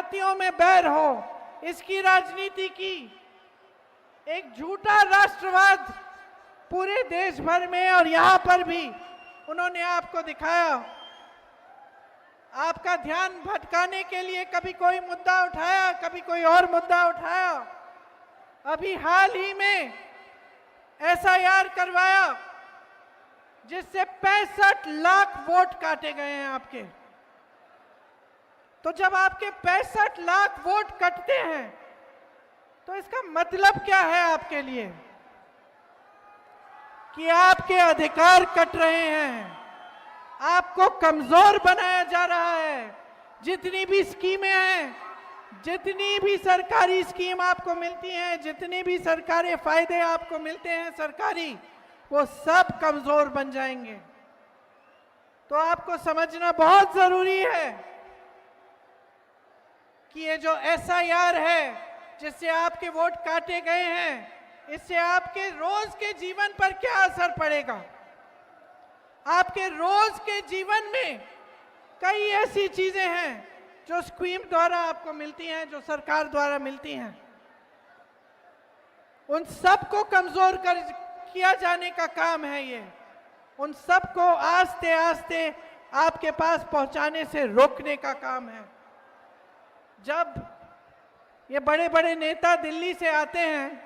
जातियों में बैर हो, इसकी राजनीति की। एक झूठा राष्ट्रवाद पूरे देश भर में और यहां पर भी उन्होंने आपको दिखाया। आपका ध्यान भटकाने के लिए कभी कोई मुद्दा उठाया, कभी कोई और मुद्दा उठाया। अभी हाल ही में एसआईआर करवाया जिससे 65 लाख वोट काटे गए हैं आपके। तो जब आपके 65 लाख वोट कटते हैं तो इसका मतलब क्या है आपके लिए? कि आपके अधिकार कट रहे हैं, आपको कमजोर बनाया जा रहा है। जितनी भी स्कीमें हैं, जितनी भी सरकारी स्कीम आपको मिलती हैं, जितनी भी सरकारी फायदे आपको मिलते हैं सरकारी, वो सब कमजोर बन जाएंगे। तो आपको समझना बहुत जरूरी है कि ये जो एसआईआर है जिससे आपके वोट काटे गए हैं, इससे आपके रोज के जीवन पर क्या असर पड़ेगा। आपके रोज के जीवन में कई ऐसी चीजें हैं जो स्कीम द्वारा आपको मिलती हैं, जो सरकार द्वारा मिलती हैं, उन सब को कमजोर किया जाने का काम है ये। उन सब को आस्ते आस्ते आपके पास पहुंचाने से रोकने का काम है। जब ये बड़े बड़े नेता दिल्ली से आते हैं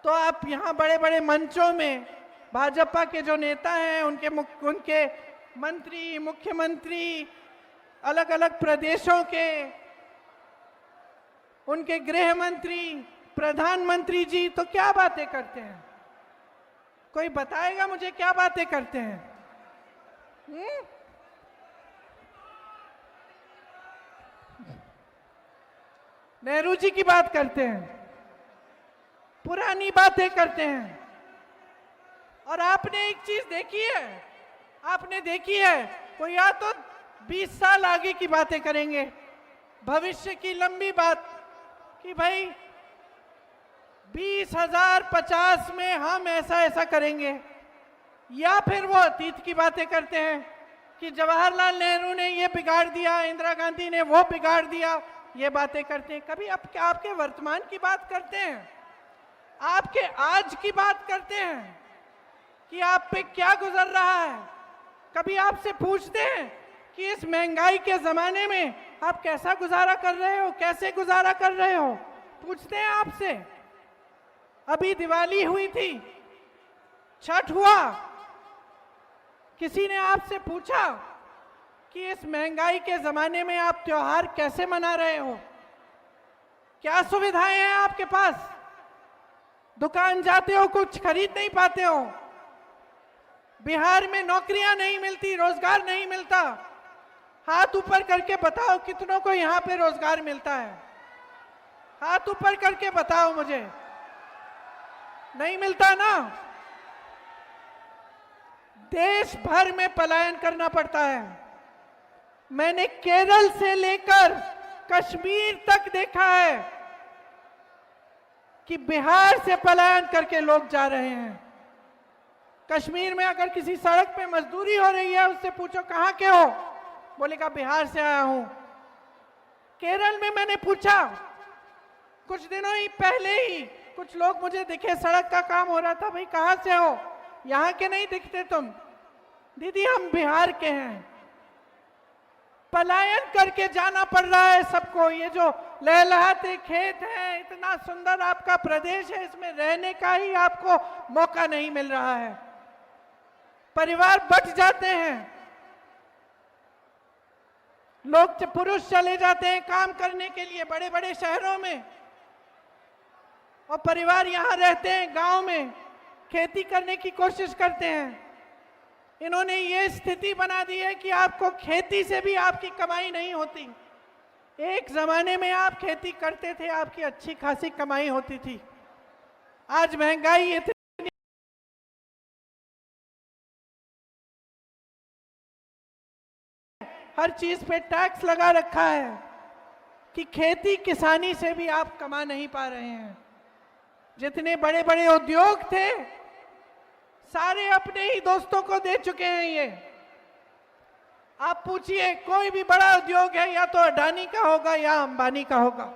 तो आप यहाँ बड़े बड़े मंचों में भाजपा के जो नेता हैं, उनके मंत्री, मुख्यमंत्री, अलग अलग प्रदेशों के उनके गृह मंत्री, प्रधानमंत्री जी तो क्या बातें करते हैं? कोई बताएगा मुझे क्या बातें करते हैं? नेहरू जी की बात करते हैं, पुरानी बातें करते हैं। और आपने एक चीज देखी है, आपने देखी है, वो या तो 20 साल आगे की बातें करेंगे, भविष्य की लंबी बात कि भाई 2050 में हम ऐसा ऐसा करेंगे, या फिर वो अतीत की बातें करते हैं कि जवाहरलाल नेहरू ने ये बिगाड़ दिया, इंदिरा गांधी ने वो बिगाड़ दिया, ये बातें करते हैं। कभी आपके वर्तमान की बात करते हैं, आपके आज की बात करते हैं कि आप पे क्या गुजर रहा है। कभी आपसे पूछते हैं कि इस महंगाई के जमाने में आप कैसा गुजारा कर रहे हो, कैसे गुजारा कर रहे हो, पूछते हैं आपसे। अभी दिवाली हुई थी, छठ हुआ, किसी ने आपसे पूछा कि इस महंगाई के जमाने में आप त्योहार कैसे मना रहे हो, क्या सुविधाएं हैं आपके पास? दुकान जाते हो, कुछ खरीद नहीं पाते हो। बिहार में नौकरियां नहीं मिलती, रोजगार नहीं मिलता। हाथ ऊपर करके बताओ कितनों को यहां पे रोजगार मिलता है? हाथ ऊपर करके बताओ मुझे। नहीं मिलता ना? देश भर में पलायन करना पड़ता है। मैंने केरल से लेकर कश्मीर तक देखा है कि बिहार से पलायन करके लोग जा रहे हैं। कश्मीर में अगर किसी सड़क पे मजदूरी हो रही है, उससे पूछो कहां के हो, बोलेगा बिहार से आया हूं। केरल में मैंने पूछा, कुछ दिनों ही पहले ही कुछ लोग मुझे दिखे, सड़क का काम हो रहा था, भाई कहां से हो? यहां के नहीं दिखते तुम। दीदी हम बिहार के हैं। पलायन करके जाना पड़ रहा है सबको। ये जो लहलहाते खेत हैं, इतना सुंदर आपका प्रदेश है, इसमें रहने का ही आपको मौका नहीं मिल रहा है। परिवार बट जाते हैं, लोग पुरुष चले जाते हैं काम करने के लिए बड़े बड़े शहरों में, और परिवार यहां रहते हैं गांव में, खेती करने की कोशिश करते हैं। इन्होंने ये स्थिति बना दी है कि आपको खेती से भी आपकी कमाई नहीं होती। एक जमाने में आप खेती करते थे, आपकी अच्छी खासी कमाई होती थी। आज महंगाई इतनी, हर चीज पे टैक्स लगा रखा है कि खेती किसानी से भी आप कमा नहीं पा रहे हैं। जितने बड़े बड़े उद्योग थे सारे अपने ही दोस्तों को दे चुके हैं ये। आप पूछिए, कोई भी बड़ा उद्योग है या तो अडानी का होगा या अंबानी का होगा।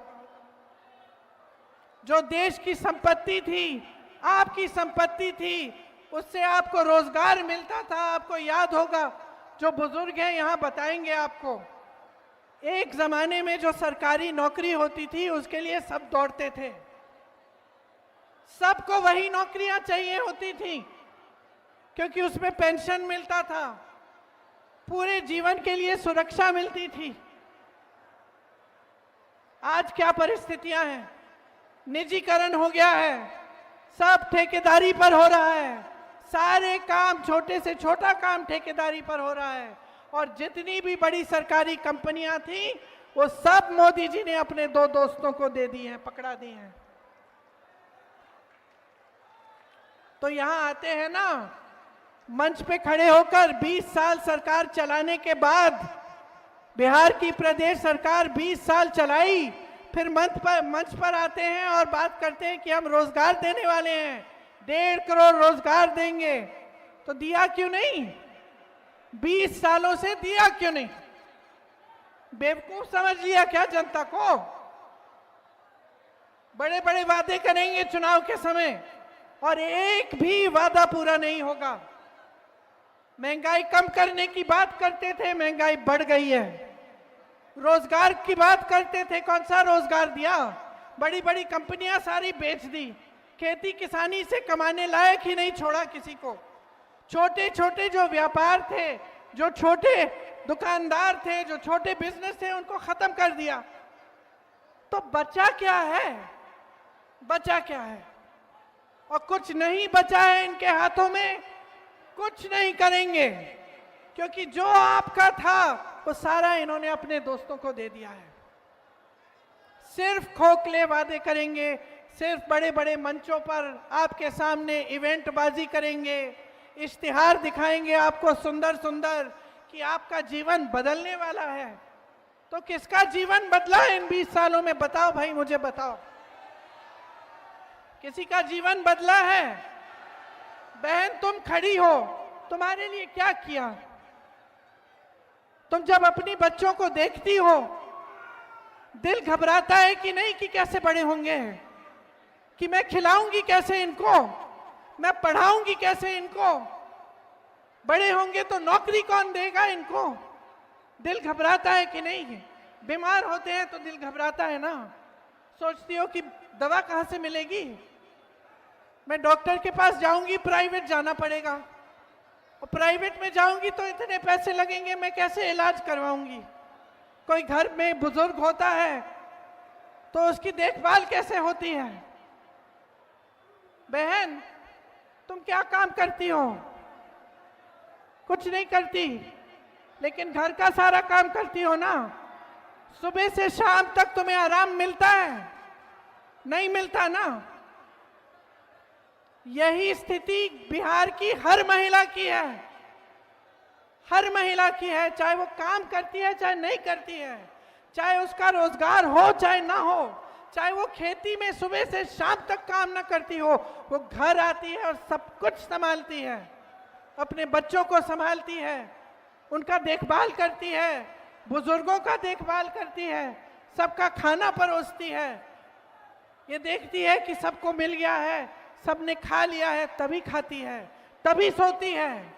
जो देश की संपत्ति थी, आपकी संपत्ति थी, उससे आपको रोजगार मिलता था। आपको याद होगा, जो बुजुर्ग हैं यहां बताएंगे आपको, एक जमाने में जो सरकारी नौकरी होती थी उसके लिए सब दौड़ते थे। सबको वही नौकरियां चाहिए होती थी क्योंकि उसमें पेंशन मिलता था, पूरे जीवन के लिए सुरक्षा मिलती थी। आज क्या परिस्थितियां हैं? निजीकरण हो गया है, सब ठेकेदारी पर हो रहा है, सारे काम, छोटे से छोटा काम ठेकेदारी पर हो रहा है। और जितनी भी बड़ी सरकारी कंपनियां थी वो सब मोदी जी ने अपने दो दोस्तों को दे दी हैं, पकड़ा दी हैं। तो यहां आते हैं ना, मंच पे खड़े होकर 20 साल सरकार चलाने के बाद, बिहार की प्रदेश सरकार 20 साल चलाई, फिर मंच पर आते हैं और बात करते हैं कि हम रोजगार देने वाले हैं, 1.5 करोड़ रोजगार देंगे। तो दिया क्यों नहीं? 20 सालों से दिया क्यों नहीं? बेवकूफ समझ लिया क्या जनता को? बड़े बड़े वादे करेंगे चुनाव के समय और एक भी वादा पूरा नहीं होगा। महंगाई कम करने की बात करते थे, महंगाई बढ़ गई है। रोजगार की बात करते थे, कौन सा रोजगार दिया? बड़ी बड़ी कंपनियां सारी बेच दी, खेती किसानी से कमाने लायक ही नहीं छोड़ा किसी को। छोटे छोटे जो व्यापार थे, जो छोटे दुकानदार थे, जो छोटे बिजनेस थे, उनको खत्म कर दिया। तो बचा क्या है? बचा क्या है? और कुछ नहीं बचा है इनके हाथों में, कुछ नहीं करेंगे, क्योंकि जो आपका था वो सारा इन्होंने अपने दोस्तों को दे दिया है। सिर्फ खोखले वादे करेंगे, सिर्फ बड़े बड़े मंचों पर आपके सामने इवेंट बाजी करेंगे, इश्तिहार दिखाएंगे आपको सुंदर सुंदर कि आपका जीवन बदलने वाला है। तो किसका जीवन बदला इन 20 सालों में? बताओ भाई, मुझे बताओ, किसी का जीवन बदला है? बहन तुम खड़ी हो, तुम्हारे लिए क्या किया? तुम जब अपनी बच्चों को देखती हो, दिल घबराता है कि नहीं कि कैसे बड़े होंगे, कि मैं खिलाऊंगी कैसे इनको, मैं पढ़ाऊंगी कैसे इनको, बड़े होंगे तो नौकरी कौन देगा इनको? दिल घबराता है कि नहीं? बीमार होते हैं तो दिल घबराता है ना, सोचती हो कि दवा कहां से मिलेगी, मैं डॉक्टर के पास जाऊंगी, प्राइवेट जाना पड़ेगा, और प्राइवेट में जाऊंगी तो इतने पैसे लगेंगे, मैं कैसे इलाज करवाऊंगी? कोई घर में बुजुर्ग होता है तो उसकी देखभाल कैसे होती है? बहन तुम क्या काम करती हो? कुछ नहीं करती, लेकिन घर का सारा काम करती हो ना। सुबह से शाम तक तुम्हें आराम मिलता है? नहीं मिलता ना। यही स्थिति बिहार की हर महिला की है, हर महिला की है, चाहे वो काम करती है चाहे नहीं करती है, चाहे उसका रोजगार हो चाहे ना हो, चाहे वो खेती में सुबह से शाम तक काम ना करती हो, वो घर आती है और सब कुछ संभालती है, अपने बच्चों को संभालती है, उनका देखभाल करती है, बुजुर्गों का देखभाल करती है, सबका खाना परोसती है, ये देखती है कि सबको मिल गया है, सबने खा लिया है, तभी खाती है, तभी सोती है,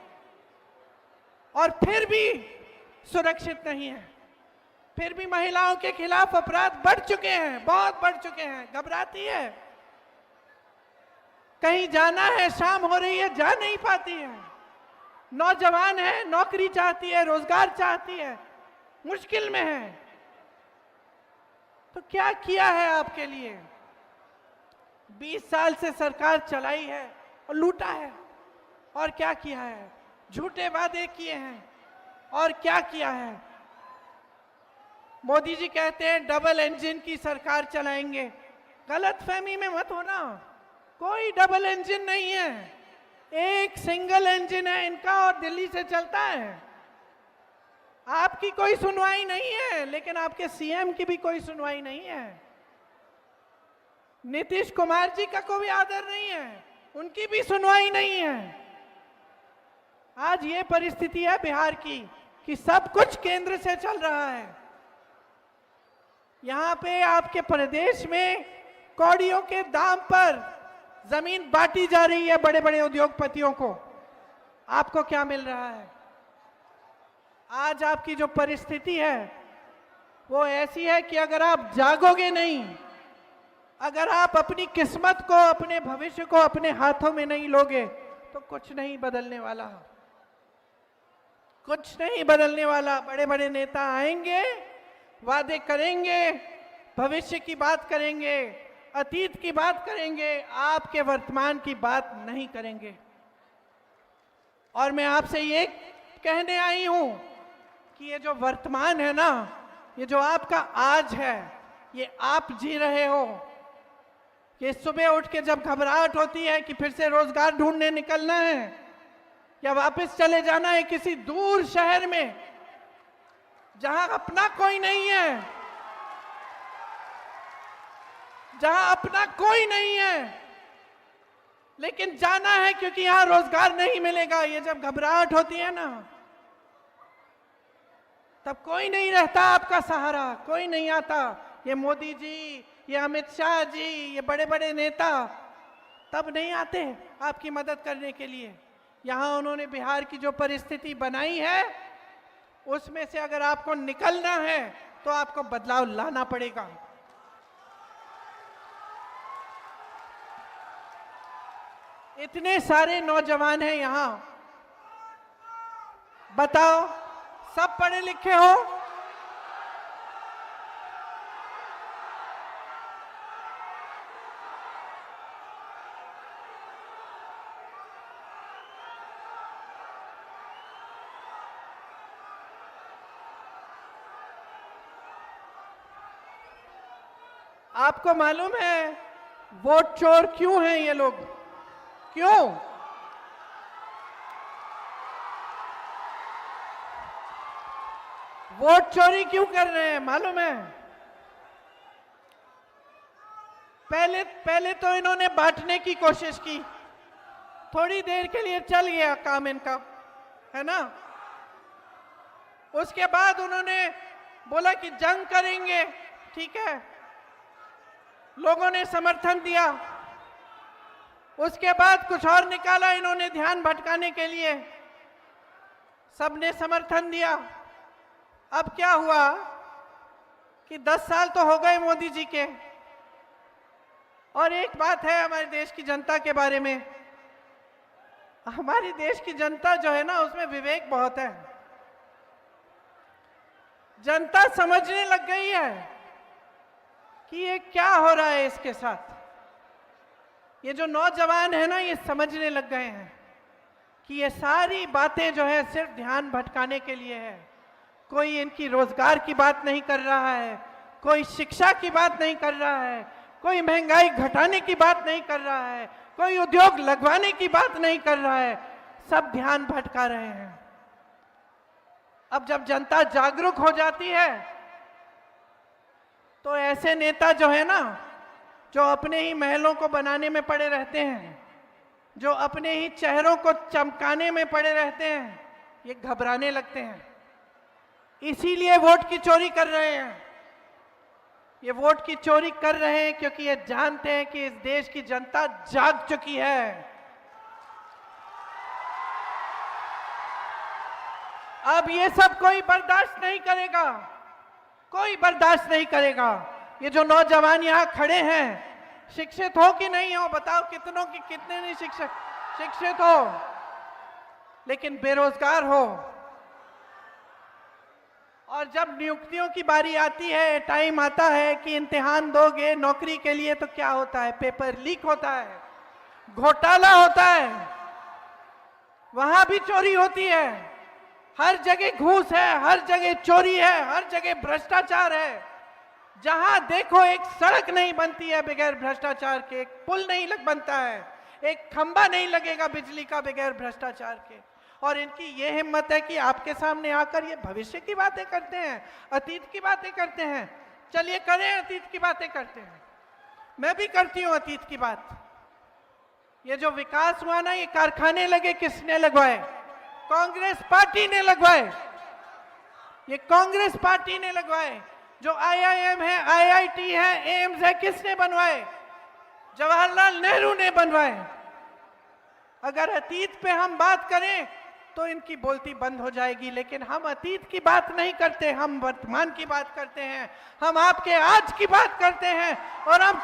और फिर भी सुरक्षित नहीं है। फिर भी महिलाओं के खिलाफ अपराध बढ़ चुके हैं, बहुत बढ़ चुके हैं, घबराती है, कहीं जाना है, शाम हो रही है, जा नहीं पाती है, नौजवान है, नौकरी चाहती है, रोजगार चाहती है, मुश्किल में है। तो क्या किया है आपके लिए? 20 साल से सरकार चलाई है और लूटा है, और क्या किया है? झूठे वादे किए हैं, और क्या किया है? मोदी जी कहते हैं डबल इंजन की सरकार चलाएंगे, गलतफहमी में मत होना, कोई डबल इंजन नहीं है, एक सिंगल इंजन है इनका और दिल्ली से चलता है। आपकी कोई सुनवाई नहीं है, लेकिन आपके सीएम की भी कोई सुनवाई नहीं है, नीतीश कुमार जी का कोई आदर नहीं है, उनकी भी सुनवाई नहीं है। आज ये परिस्थिति है बिहार की कि सब कुछ केंद्र से चल रहा है। यहां पे आपके प्रदेश में कौड़ियों के दाम पर जमीन बांटी जा रही है बड़े बड़े उद्योगपतियों को। आपको क्या मिल रहा है? आज आपकी जो परिस्थिति है वो ऐसी है कि अगर आप जागोगे नहीं, अगर आप अपनी किस्मत को, अपने भविष्य को अपने हाथों में नहीं लोगे तो कुछ नहीं बदलने वाला, कुछ नहीं बदलने वाला। बड़े बड़े नेता आएंगे, वादे करेंगे, भविष्य की बात करेंगे, अतीत की बात करेंगे, आपके वर्तमान की बात नहीं करेंगे। और मैं आपसे ये कहने आई हूं कि ये जो वर्तमान है ना, ये जो आपका आज है, ये आप जी रहे हो। ये सुबह उठ के जब घबराहट होती है कि फिर से रोजगार ढूंढने निकलना है या वापस चले जाना है किसी दूर शहर में जहां अपना कोई नहीं है, जहां अपना कोई नहीं है, लेकिन जाना है क्योंकि यहां रोजगार नहीं मिलेगा। ये जब घबराहट होती है ना, तब कोई नहीं रहता आपका सहारा, कोई नहीं आता। ये मोदी जी, ये अमित शाह जी, ये बड़े बड़े नेता तब नहीं आते आपकी मदद करने के लिए। यहां उन्होंने बिहार की जो परिस्थिति बनाई है उसमें से अगर आपको निकलना है तो आपको बदलाव लाना पड़ेगा। इतने सारे नौजवान हैं यहां, बताओ सब पढ़े लिखे हो? आपको मालूम है वोट चोर क्यों हैं ये लोग? क्यों? वोट चोरी क्यों कर रहे हैं मालूम है? पहले तो इन्होंने बांटने की कोशिश की, थोड़ी देर के लिए चल गया काम इनका, है ना। उसके बाद उन्होंने बोला कि जंग करेंगे, ठीक है, लोगों ने समर्थन दिया। उसके बाद कुछ और निकाला इन्होंने ध्यान भटकाने के लिए, सबने समर्थन दिया। अब क्या हुआ कि 10 साल तो हो गए मोदी जी के। और एक बात है हमारे देश की जनता के बारे में, हमारी देश की जनता जो है ना, उसमें विवेक बहुत है। जनता समझने लग गई है कि ये क्या हो रहा है इसके साथ। ये जो नौजवान है ना, ये समझने लग गए हैं कि ये सारी बातें जो है सिर्फ ध्यान भटकाने के लिए है। कोई इनकी रोजगार की बात नहीं कर रहा है, कोई शिक्षा की बात नहीं कर रहा है, कोई महंगाई घटाने की बात नहीं कर रहा है, कोई उद्योग लगवाने की बात नहीं कर रहा है, सब ध्यान भटका रहे हैं। अब जब जनता जागरूक हो जाती है तो ऐसे नेता जो है ना, जो अपने ही महलों को बनाने में पड़े रहते हैं, जो अपने ही चेहरों को चमकाने में पड़े रहते हैं, ये घबराने लगते हैं। इसीलिए वोट की चोरी कर रहे हैं। ये वोट की चोरी कर रहे हैं क्योंकि ये जानते हैं कि इस देश की जनता जाग चुकी है। अब ये सब कोई बर्दाश्त नहीं करेगा, कोई बर्दाश्त नहीं करेगा। ये जो नौजवान यहाँ खड़े हैं, शिक्षित हो कि नहीं हो, बताओ कितनों की, कितने नहीं शिक्षित हो लेकिन बेरोजगार हो। और जब नियुक्तियों की बारी आती है, टाइम आता है कि इम्तिहान दोगे नौकरी के लिए, तो क्या होता है? पेपर लीक होता है, घोटाला होता है, वहां भी चोरी होती है। हर जगह घूस है, हर जगह चोरी है, हर जगह भ्रष्टाचार है। जहां देखो एक सड़क नहीं बनती है बगैर भ्रष्टाचार के, एक पुल नहीं बनता है, एक खंबा नहीं लगेगा बिजली का बगैर भ्रष्टाचार के। और इनकी ये हिम्मत है कि आपके सामने आकर ये भविष्य की बातें करते हैं, अतीत की बातें करते हैं। चलिए करें, अतीत की बातें करते हैं। मैं भी करती हूं अतीत की बात। ये जो विकास हुआ ना, ये कारखाने लगे, किसने लगवाए? कांग्रेस पार्टी ने लगवाए। ये कांग्रेस पार्टी ने लगवाए। जो IIM है, IIT है, एम्स है, किसने बनवाए? जवाहरलाल नेहरू ने बनवाए। अगर अतीत पे हम बात करें तो इनकी बोलती बंद हो जाएगी, लेकिन हम अतीत की बात नहीं करते, हम वर्तमान की बात करते हैं, हम आपके आज की बात करते हैं। और हम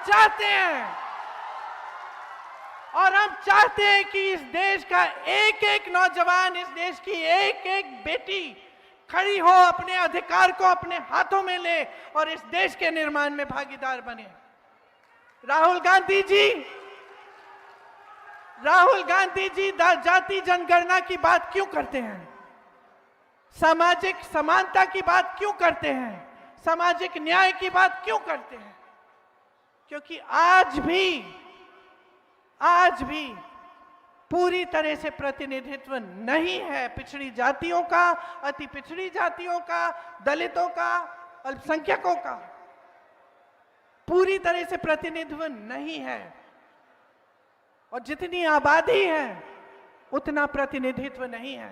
चाहते हैं कि इस देश का एक एक नौजवान, इस देश की एक एक बेटी खड़ी हो, अपने अधिकार को अपने हाथों में ले और इस देश के निर्माण में भागीदार बने। राहुल गांधी जी जाति जनगणना की बात क्यों करते हैं? सामाजिक समानता की बात क्यों करते हैं? सामाजिक न्याय की बात क्यों करते हैं? क्योंकि आज भी पूरी तरह से प्रतिनिधित्व नहीं है पिछड़ी जातियों का, अति पिछड़ी जातियों का, दलितों का, अल्पसंख्यकों का। पूरी तरह से प्रतिनिधित्व नहीं है। और जितनी आबादी है उतना प्रतिनिधित्व नहीं है।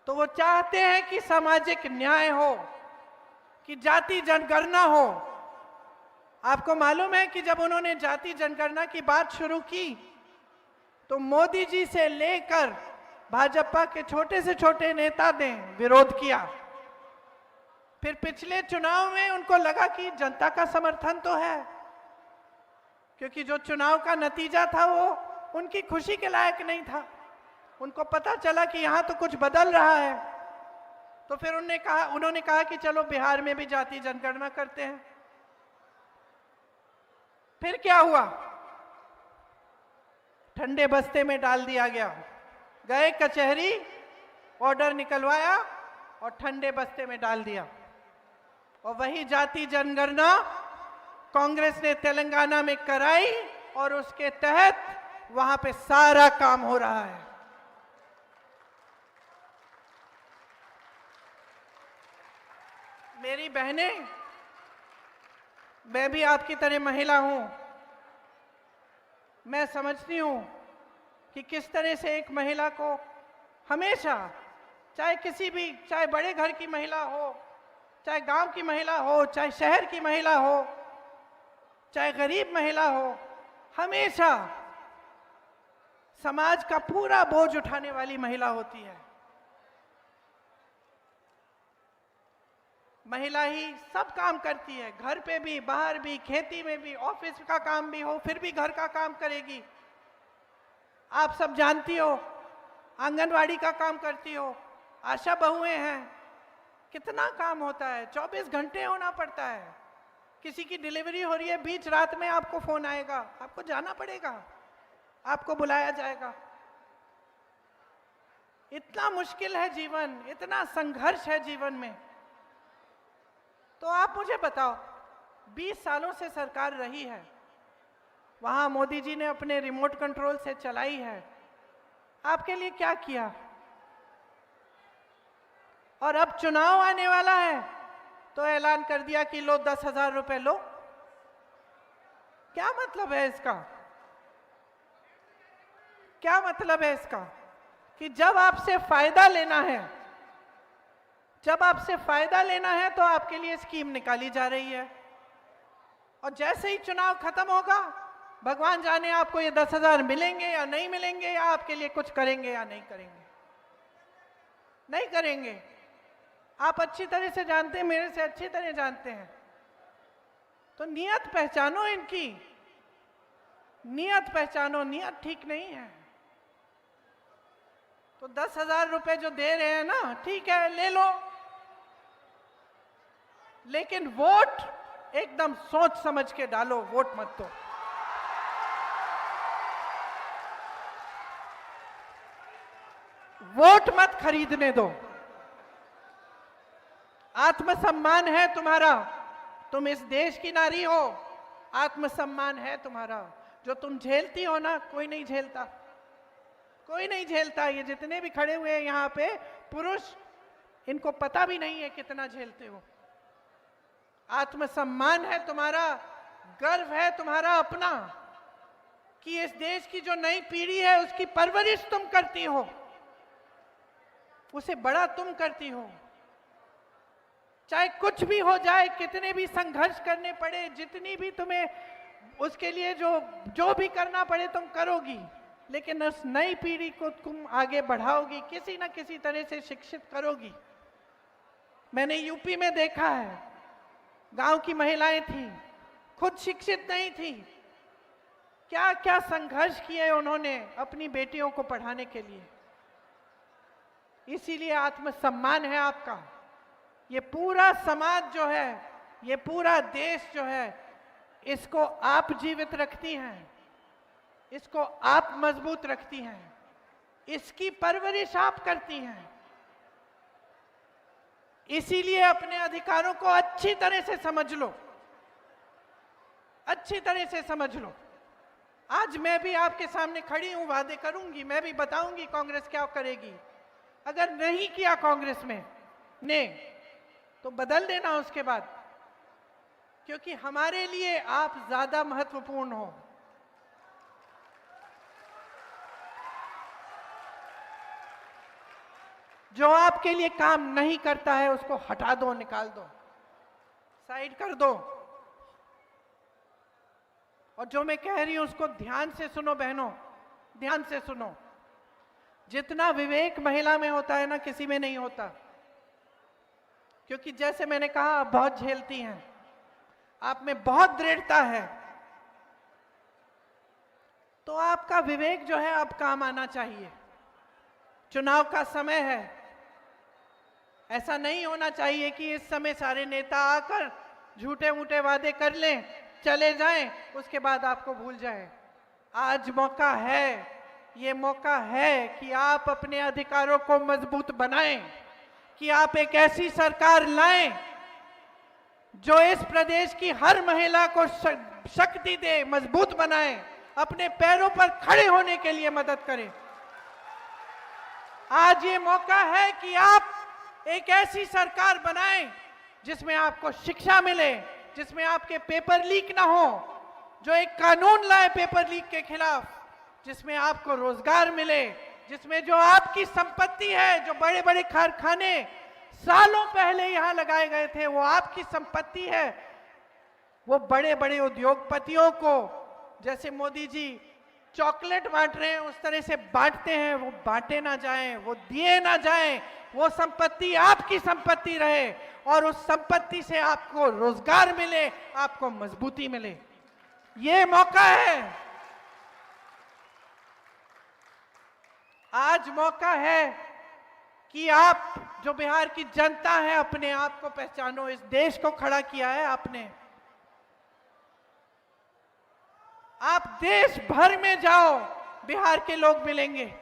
तो वो चाहते हैं कि सामाजिक न्याय हो, कि जाति जनगणना हो। आपको मालूम है कि जब उन्होंने जाति जनगणना की बात शुरू की तो मोदी जी से लेकर भाजपा के छोटे से छोटे नेता ने विरोध किया। फिर पिछले चुनाव में उनको लगा कि जनता का समर्थन तो है, क्योंकि जो चुनाव का नतीजा था वो उनकी खुशी के लायक नहीं था। उनको पता चला कि यहां तो कुछ बदल रहा है, तो फिर उन्होंने कहा कि चलो बिहार में भी जाति जनगणना करते हैं। फिर क्या हुआ? ठंडे बस्ते में डाल दिया गया। गए कचहरी, ऑर्डर निकलवाया और ठंडे बस्ते में डाल दिया। और वही जाति जनगणना कांग्रेस ने तेलंगाना में कराई और उसके तहत वहां पे सारा काम हो रहा है। मेरी बहनें, मैं भी आपकी तरह महिला हूं। मैं समझती हूं कि किस तरह से एक महिला को हमेशा, चाहे बड़े घर की महिला हो, चाहे गांव की महिला हो, चाहे शहर की महिला हो, चाहे गरीब महिला हो, हमेशा समाज का पूरा बोझ उठाने वाली महिला होती है। महिला ही सब काम करती है, घर पे भी, बाहर भी, खेती में भी, ऑफिस का काम भी हो फिर भी घर का काम करेगी। आप सब जानती हो, आंगनवाड़ी का काम करती हो, आशा बहुएं हैं, कितना काम होता है, 24 घंटे होना पड़ता है। किसी की डिलीवरी हो रही है, बीच रात में आपको फोन आएगा, आपको जाना पड़ेगा, आपको बुलाया जाएगा। इतना मुश्किल है जीवन, इतना संघर्ष है जीवन में। तो आप मुझे बताओ, 20 सालों से सरकार रही है, वहां मोदी जी ने अपने रिमोट कंट्रोल से चलाई है, आपके लिए क्या किया? और अब चुनाव आने वाला है तो ऐलान कर दिया कि लो 10,000 रुपए लो। क्या मतलब है इसका? क्या मतलब है इसका? कि जब आपसे फायदा लेना है तो आपके लिए स्कीम निकाली जा रही है, और जैसे ही चुनाव खत्म होगा, भगवान जाने आपको ये 10,000 मिलेंगे या नहीं मिलेंगे, या आपके लिए कुछ करेंगे या नहीं करेंगे। नहीं करेंगे। आप अच्छी तरह से जानते हैं, मेरे से अच्छी तरह जानते हैं। तो नियत पहचानो, इनकी नियत पहचानो, नियत ठीक नहीं है। तो 10,000 रुपए जो दे रहे हैं ना, ठीक है, ले लो, लेकिन वोट एकदम सोच समझ के डालो, वोट मत दो। वोट मत खरीदने दो। आत्मसम्मान है तुम्हारा, तुम इस देश की नारी हो, आत्मसम्मान है तुम्हारा। जो तुम झेलती हो ना, कोई नहीं झेलता, कोई नहीं झेलता। ये जितने भी खड़े हुए हैं यहाँ पे पुरुष, इनको पता भी नहीं है कितना झेलते हो। आत्मसम्मान है तुम्हारा, गर्व है तुम्हारा अपना, कि इस देश की जो नई पीढ़ी है उसकी परवरिश तुम करती हो। उसे बड़ा तुम करती हो। चाहे कुछ भी हो जाए, कितने भी संघर्ष करने पड़े, जितनी भी तुम्हें उसके लिए जो भी करना पड़े तुम करोगी, लेकिन उस नई पीढ़ी को तुम आगे बढ़ाओगी, किसी ना किसी तरह से शिक्षित करोगी। मैंने यूपी में देखा है, गांव की महिलाएं थी, खुद शिक्षित नहीं थी, क्या क्या संघर्ष किए उन्होंने अपनी बेटियों को पढ़ाने के लिए। इसीलिए आत्मसम्मान है आपका। ये पूरा समाज जो है, ये पूरा देश जो है, इसको आप जीवित रखती हैं, इसको आप मजबूत रखती हैं, इसकी परवरिश आप करती हैं। इसीलिए अपने अधिकारों को अच्छी तरह से समझ लो, अच्छी तरह से समझ लो। आज मैं भी आपके सामने खड़ी हूं, वादे करूंगी, मैं भी बताऊंगी कांग्रेस क्या करेगी। अगर नहीं किया कांग्रेस में ने तो बदल देना उसके बाद, क्योंकि हमारे लिए आप ज्यादा महत्वपूर्ण हो। जो आपके लिए काम नहीं करता है उसको हटा दो, निकाल दो, साइड कर दो। और जो मैं कह रही हूं उसको ध्यान से सुनो बहनों, ध्यान से सुनो। जितना विवेक महिला में होता है ना, किसी में नहीं होता। क्योंकि जैसे मैंने कहा, आप बहुत झेलती हैं, आप में बहुत दृढ़ता है, तो आपका विवेक जो है अब काम आना चाहिए। चुनाव का समय है, ऐसा नहीं होना चाहिए कि इस समय सारे नेता आकर झूठे मूठे वादे कर लें, चले जाएं, उसके बाद आपको भूल जाएं। आज मौका है, ये मौका है कि आप अपने अधिकारों को मजबूत बनाएं, कि आप एक ऐसी सरकार लाएं जो इस प्रदेश की हर महिला को शक्ति दे, मजबूत बनाए, अपने पैरों पर खड़े होने के लिए मदद करे। आज ये मौका है कि आप एक ऐसी सरकार बनाएं जिसमें आपको शिक्षा मिले, जिसमें आपके पेपर लीक ना हो, जो एक कानून लाए पेपर लीक के खिलाफ, जिसमें आपको रोजगार मिले, जिसमें जो आपकी संपत्ति है, जो बड़े बड़े कारखाने सालों पहले यहां लगाए गए थे, वो आपकी संपत्ति है। वो बड़े बड़े उद्योगपतियों को, जैसे मोदी जी चॉकलेट बांट रहे हैं उस तरह से बांटते हैं, वो बांटे ना जाएं, वो दिए ना जाएं। वो संपत्ति आपकी संपत्ति रहे और उस संपत्ति से आपको रोजगार मिले, आपको मजबूती मिले। ये मौका है, आज मौका है कि आप, जो बिहार की जनता है, अपने आप को पहचानो। इस देश को खड़ा किया है आपने। आप देश भर में जाओ, बिहार के लोग मिलेंगे।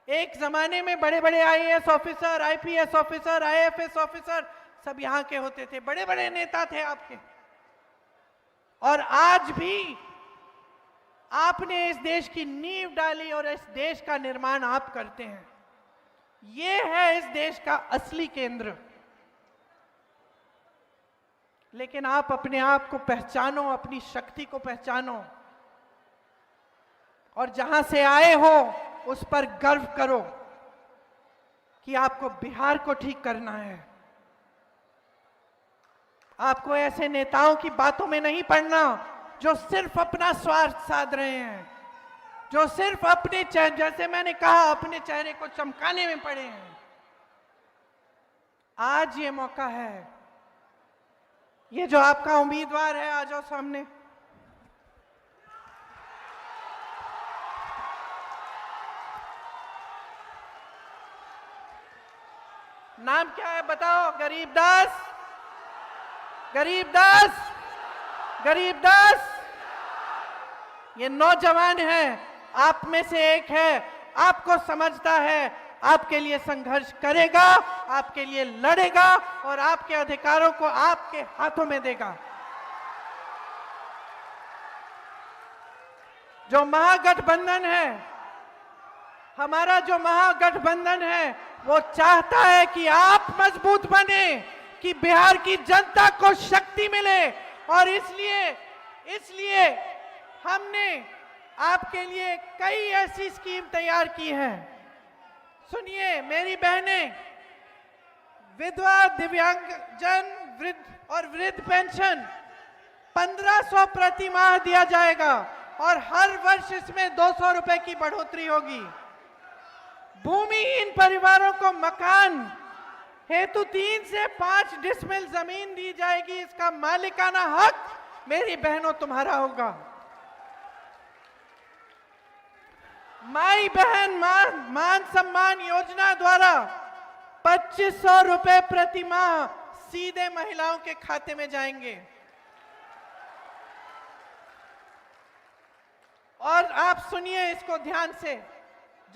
एक जमाने में बड़े बड़े IAS officer, IPS officer, IFS officer सब यहां के होते थे, बड़े बड़े नेता थे आपके। और आज भी आपने इस देश की नींव डाली और इस देश का निर्माण आप करते हैं। ये है इस देश का असली केंद्र। लेकिन आप अपने आप को पहचानो, अपनी शक्ति को पहचानो, और जहां से आए हो उस पर गर्व करो कि आपको बिहार को ठीक करना है। आपको ऐसे नेताओं की बातों में नहीं पड़ना जो सिर्फ अपना स्वार्थ साध रहे हैं, जो सिर्फ अपने, जैसे मैंने कहा, अपने चेहरे को चमकाने में पड़े हैं। आज ये मौका है। ये जो आपका उम्मीदवार है, आ जाओ सामने। नाम क्या है बताओ? गरीबदास, गरीबदास, गरीबदास। ये नौजवान है, आप में से एक है, आपको समझता है, आपके लिए संघर्ष करेगा, आपके लिए लड़ेगा और आपके अधिकारों को आपके हाथों में देगा। जो महागठबंधन है, हमारा जो महागठबंधन है, वो चाहता है कि आप मजबूत बने, कि बिहार की जनता को शक्ति मिले। और इसलिए हमने आपके लिए कई ऐसी स्कीम तैयार की हैं। सुनिए मेरी बहनें, विधवा, दिव्यांगजन, वृद्ध और वृद्ध पेंशन 1500 प्रति माह दिया जाएगा और हर वर्ष इसमें 200 रुपए की बढ़ोतरी होगी। भूमिहीन परिवारों को मकान हेतु 3 से 5 डिसमिल जमीन दी जाएगी। इसका मालिकाना हक मेरी बहनों तुम्हारा होगा। माई बहन मान सम्मान योजना द्वारा 2500 रुपए प्रति माह सीधे महिलाओं के खाते में जाएंगे। और आप सुनिए इसको ध्यान से,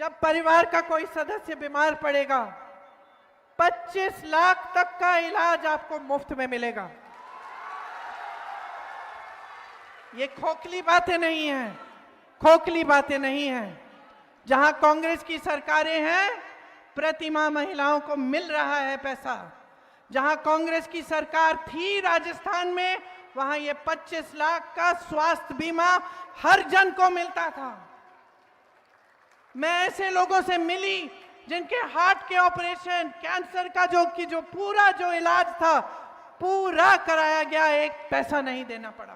जब परिवार का कोई सदस्य बीमार पड़ेगा 25 लाख तक का इलाज आपको मुफ्त में मिलेगा। ये खोखली बातें नहीं हैं, खोखली बातें नहीं हैं। जहां कांग्रेस की सरकारें हैं प्रति माह महिलाओं को मिल रहा है पैसा। जहां कांग्रेस की सरकार थी राजस्थान में, वहां ये 25 लाख का स्वास्थ्य बीमा हर जन को मिलता था। मैं ऐसे लोगों से मिली जिनके हार्ट के ऑपरेशन, कैंसर का जो पूरा इलाज था पूरा कराया गया, एक पैसा नहीं देना पड़ा।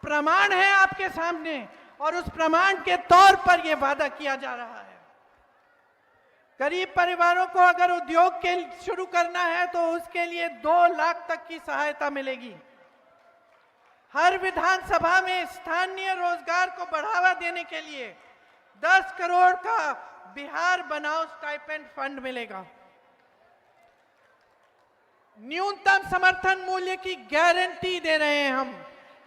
प्रमाण है आपके सामने और उस प्रमाण के तौर पर यह वादा किया जा रहा है। गरीब परिवारों को अगर उद्योग के शुरू करना है तो उसके लिए 2 लाख तक की सहायता मिलेगी। हर विधानसभा में स्थानीय रोजगार को बढ़ावा देने के लिए 10 करोड़ का बिहार बनाओ स्टाइपेंड फंड मिलेगा। न्यूनतम समर्थन मूल्य की गारंटी दे रहे हैं हम।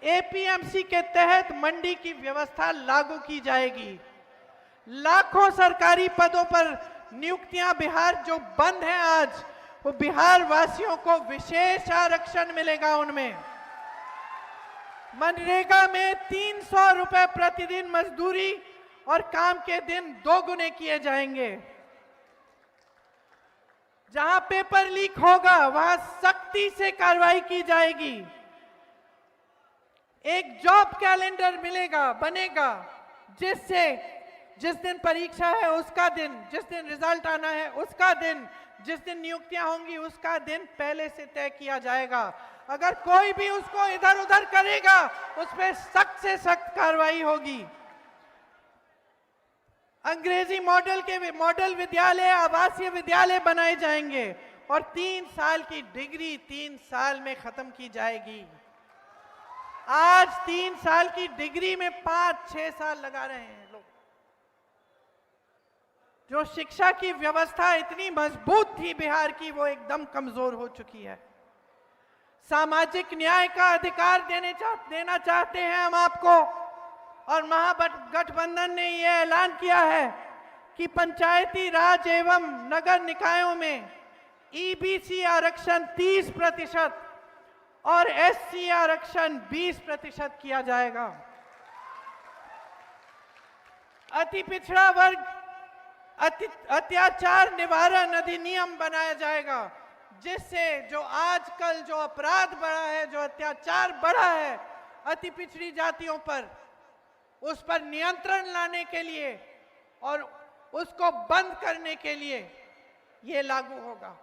एपीएमसी के तहत मंडी की व्यवस्था लागू की जाएगी। लाखों सरकारी पदों पर नियुक्तियां बिहार जो बंद हैं आज, वो बिहार वासियों को विशेष आरक्षण मिलेगा उनमें। मनरेगा में 300 रुपए प्रतिदिन मजदूरी और काम के दिन 2 गुने किए जाएंगे। जहां पेपर लीक होगा वहां सख्ती से कार्रवाई की जाएगी। एक जॉब कैलेंडर बनेगा जिससे जिस दिन परीक्षा है उसका दिन, जिस दिन रिजल्ट आना है उसका दिन, जिस दिन नियुक्तियां होंगी उसका दिन पहले से तय किया जाएगा। अगर कोई भी उसको इधर उधर करेगा उस पर सख्त से सख्त कार्रवाई होगी। अंग्रेजी मॉडल विद्यालय, आवासीय विद्यालय बनाए जाएंगे और 3 साल की डिग्री 3 साल में खत्म की जाएगी। आज 3 साल की डिग्री में 5-6 साल लगा रहे हैं लोग। जो शिक्षा की व्यवस्था इतनी मजबूत थी बिहार की, वो एकदम कमजोर हो चुकी है। सामाजिक न्याय का अधिकार देना चाहते हैं हम आपको, और महागठबंधन ने यह ऐलान किया है कि पंचायती राज एवं नगर निकायों में ईबीसी आरक्षण 30% और एससी आरक्षण 20% किया जाएगा। अति पिछड़ा वर्ग अत्याचार निवारण अधिनियम बनाया जाएगा, जिससे जो आजकल जो अपराध बढ़ा है, जो अत्याचार बढ़ा है अति पिछड़ी जातियों पर, उस पर नियंत्रण लाने के लिए और उसको बंद करने के लिए ये लागू होगा।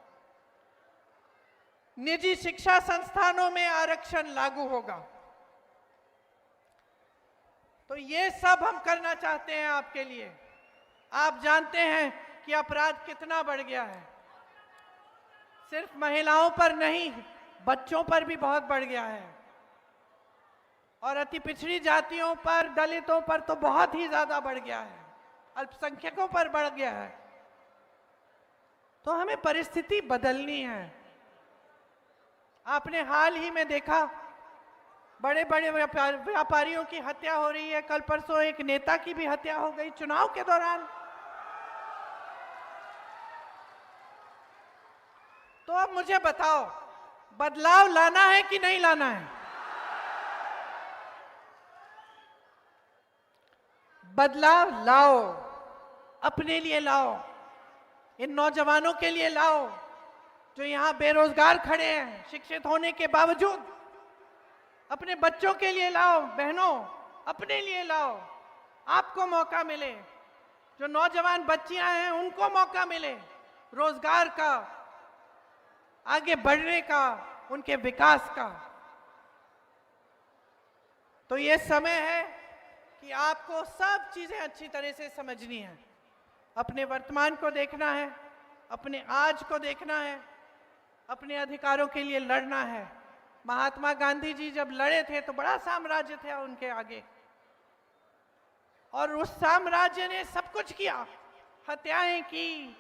निजी शिक्षा संस्थानों में आरक्षण लागू होगा। तो ये सब हम करना चाहते हैं आपके लिए। आप जानते हैं कि अपराध कितना बढ़ गया है। सिर्फ महिलाओं पर नहीं, बच्चों पर भी बहुत बढ़ गया है, और अति पिछड़ी जातियों पर, दलितों पर तो बहुत ही ज्यादा बढ़ गया है, अल्पसंख्यकों पर बढ़ गया है। तो हमें परिस्थिति बदलनी है। आपने हाल ही में देखा बड़े बड़े व्यापारियों की हत्या हो रही है। कल परसों एक नेता की भी हत्या हो गई चुनाव के दौरान। तो अब मुझे बताओ, बदलाव लाना है कि नहीं लाना है? बदलाव लाओ, अपने लिए लाओ, इन नौजवानों के लिए लाओ जो यहां बेरोजगार खड़े हैं शिक्षित होने के बावजूद। अपने बच्चों के लिए लाओ, बहनों अपने लिए लाओ, आपको मौका मिले। जो नौजवान बच्चियां हैं उनको मौका मिले रोजगार का, आगे बढ़ने का, उनके विकास का। तो ये समय है कि आपको सब चीजें अच्छी तरह से समझनी है। अपने वर्तमान को देखना है, अपने आज को देखना है, अपने अधिकारों के लिए लड़ना है। महात्मा गांधी जी जब लड़े थे तो बड़ा साम्राज्य था उनके आगे, और उस साम्राज्य ने सब कुछ किया, हत्याएं की,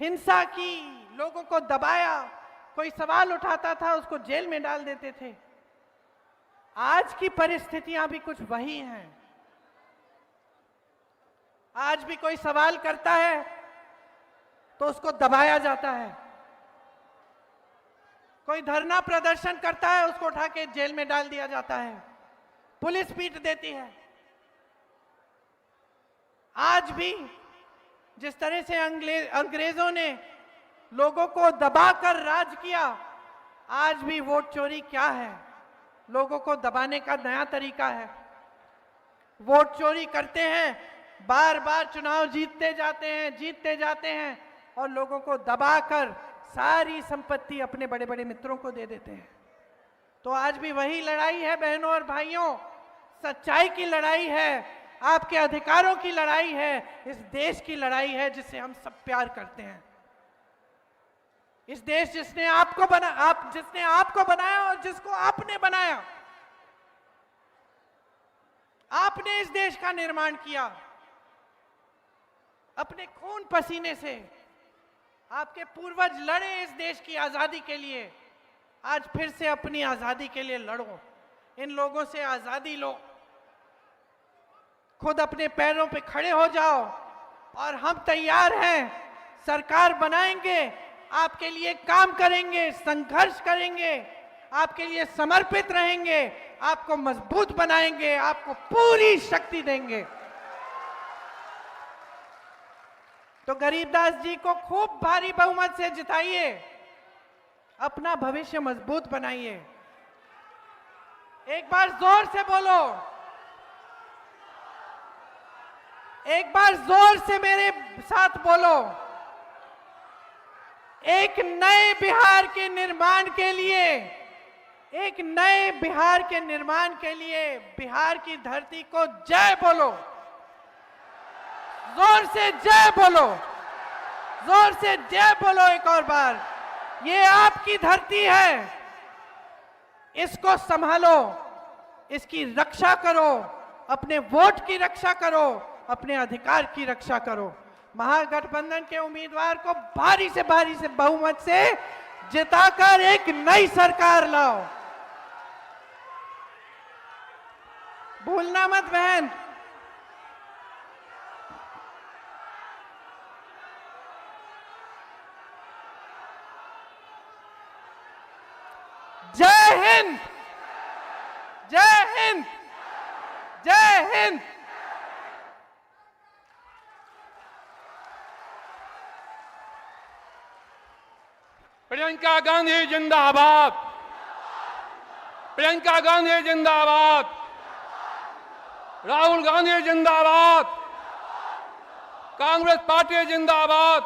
हिंसा की, लोगों को दबाया, कोई सवाल उठाता था उसको जेल में डाल देते थे। आज की परिस्थितियां भी कुछ वही हैं। आज भी कोई सवाल करता है तो उसको दबाया जाता है, कोई धरना प्रदर्शन करता है उसको उठा के जेल में डाल दिया जाता है, पुलिस पीट देती है। आज भी जिस तरह से अंग्रेजों ने लोगों को दबाकर राज किया, आज भी वोट चोरी क्या है? लोगों को दबाने का नया तरीका है। वोट चोरी करते हैं, बार बार चुनाव जीतते जाते हैं और लोगों को दबाकर सारी संपत्ति अपने बड़े बड़े मित्रों को दे देते हैं। तो आज भी वही लड़ाई है बहनों और भाइयों, सच्चाई की लड़ाई है, आपके अधिकारों की लड़ाई है, इस देश की लड़ाई है जिसे हम सब प्यार करते हैं। इस देश जिसने आपको बनाया और जिसको आपने बनाया। आपने इस देश का निर्माण किया अपने खून पसीने से। आपके पूर्वज लड़े इस देश की आजादी के लिए, आज फिर से अपनी आजादी के लिए लड़ो, इन लोगों से आजादी लो, खुद अपने पैरों पे खड़े हो जाओ। और हम तैयार हैं, सरकार बनाएंगे, आपके लिए काम करेंगे, संघर्ष करेंगे, आपके लिए समर्पित रहेंगे, आपको मजबूत बनाएंगे, आपको पूरी शक्ति देंगे। तो गरीबदास जी को खूब भारी बहुमत से जिताइए, अपना भविष्य मजबूत बनाइए। एक बार जोर से बोलो, एक बार जोर से मेरे साथ बोलो। एक नए बिहार के निर्माण के लिए, एक नए बिहार के निर्माण के लिए बिहार की धरती को जय बोलो, जोर से जय बोलो, जोर से जय बोलो एक और बार। ये आपकी धरती है, इसको संभालो, इसकी रक्षा करो, अपने वोट की रक्षा करो, अपने अधिकार की रक्षा करो। महागठबंधन के उम्मीदवार को भारी से बहुमत से जिताकर एक नई सरकार लाओ। भूलना मत बहन। जय हिंद, जय हिंद, जय हिंद। प्रियंका गांधी जिंदाबाद, प्रियंका गांधी जिंदाबाद, राहुल गांधी जिंदाबाद, कांग्रेस पार्टी जिंदाबाद,